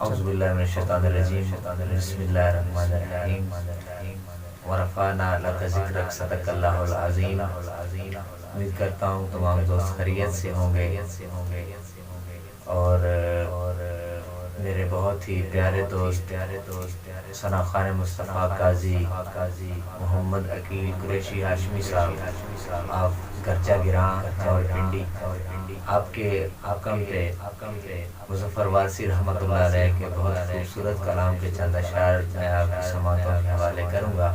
اعوذ باللہ من الشیطان الرجیم بسم اللہ الرحمن الرحیم ورفعنا لک ذکرک صدق اللہ العظیم۔ امید کرتا ہوں تمام دوست خیریت سے ہوں گے اور میرے بہت ہی پیارے دوست ثنا خان مصطفیٰ قاضی محمد عقیل قریشی ہاشمی صاحب، آپ گرچہ گراں اور پنڈی، آپ کے حکم پہ مظفر وارثی رحمۃ اللہ علیہ کے بہت خوبصورت کلام کے چند اشعار میں آپ کی سماعتوں کے حوالے کروں گا۔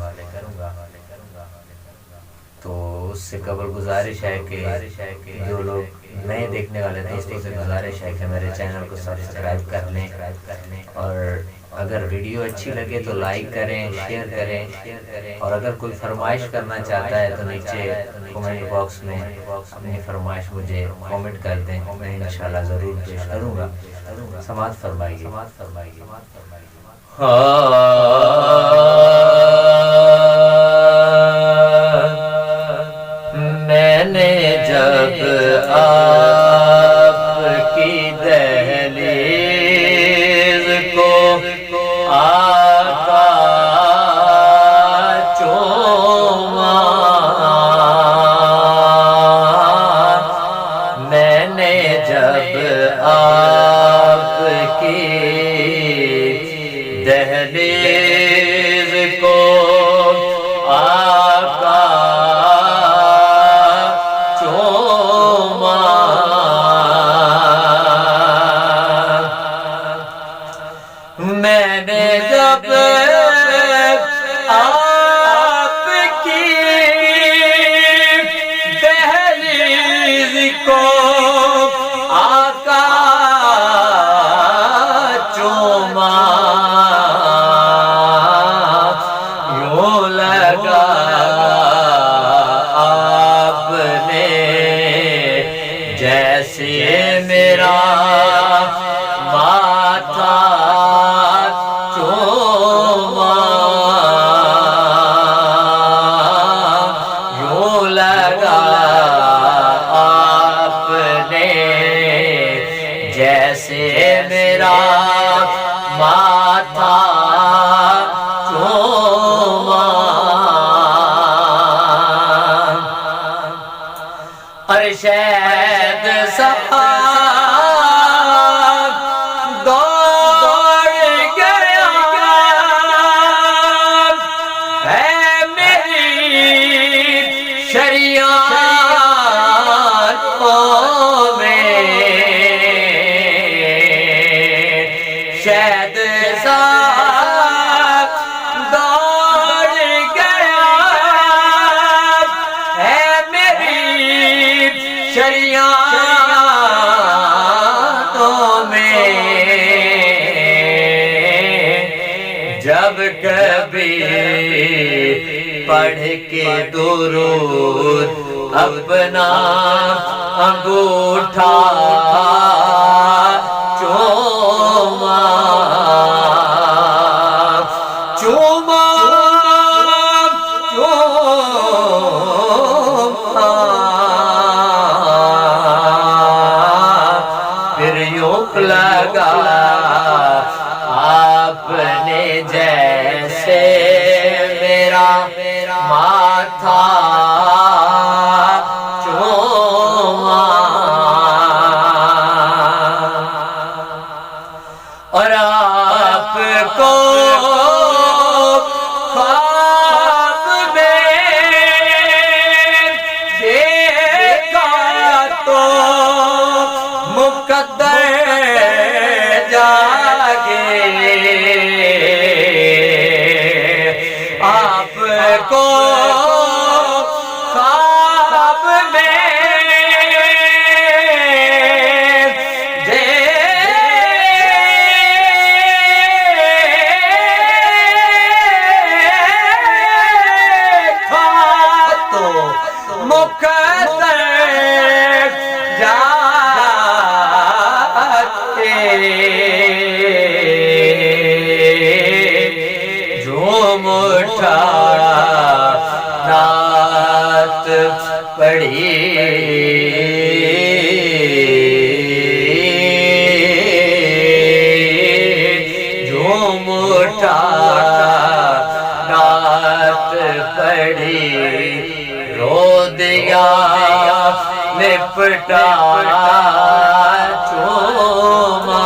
تو اس سے قبل گزارش ہے کہ جو لوگ نئے دیکھنے والے دوستوں سے گزارش ہے کہ میرے چینل کو سبسکرائب کر لیں، اور اگر ویڈیو اچھی لگے تو لائک کریں، شیئر کریں، اور اگر کوئی فرمائش کرنا چاہتا ہے تو نیچے کومنٹ باکس میں اپنی فرمائش مجھے کومنٹ کر دیں، میں انشاءاللہ ضرور پیش کروں گا۔ سماعت فرمائیے۔ میں نے جب آپ کی دہلیز کو آقا چوما، میں نے جب آپ کی دہلیز کو آقا چوما، میں نے جب آپ کی دہلیز کو آقا چوما، یوں لگا آپ نے جیسے میرا ماتھا چوما، یوں لگا آپ نے جیسے میرا ماتھا چوما، ارشاد صاحب دوڑ گیا ہے میری شریعتوں میں، شہد صاحب دوڑ گیا ہے میری شریعتوں میں، جب کبھی پڑھ کے درود اپنا انگوٹھا چوما، چوما پھر یوں لگا آپ نے جیسے میرا ماتھا چوما، اور آپ کو خواب میں دیکھا تو مقدر جاگے، آپ کو خواب میں جھوم اٹھا رات پڑی رو دیا لپٹا چوما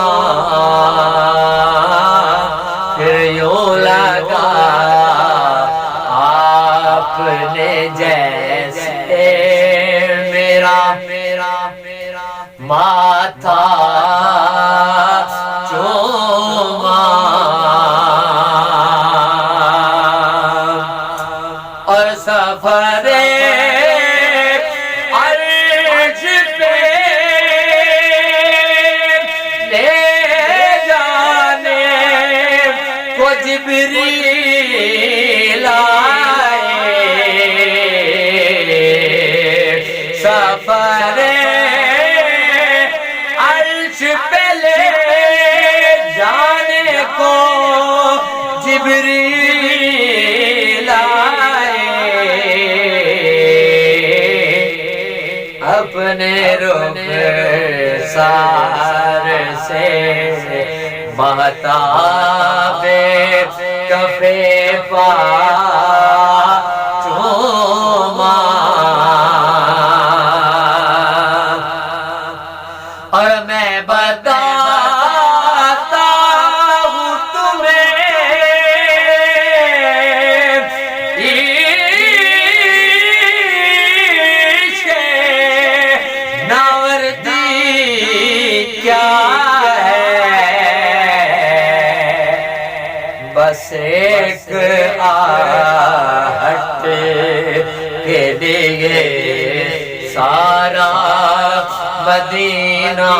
پھر یوں لگا آپ نے جیسے میرا ماتھا چوما اور سفر عرش پہ لے جانے کو جبریل آئے سفر عرش پہ لے جانے کو جبریل آئے اپنے رخسار سے مہتاب کف پا چوما اور میں بتاتا ہوں تمہیں عشق ناوردی کیا ہے بس ایک آہٹ کے لیے سارا مدینہ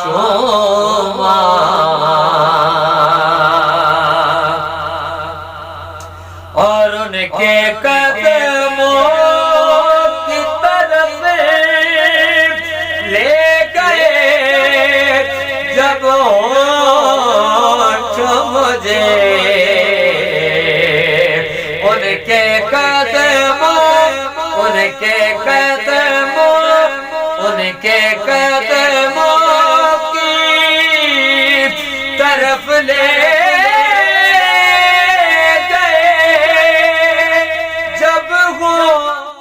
چوما اور ان کے قدموں کی طرف لے گئے جب ہونٹ مجھے ان کے قدموں ان کے قدموں کی طرف لے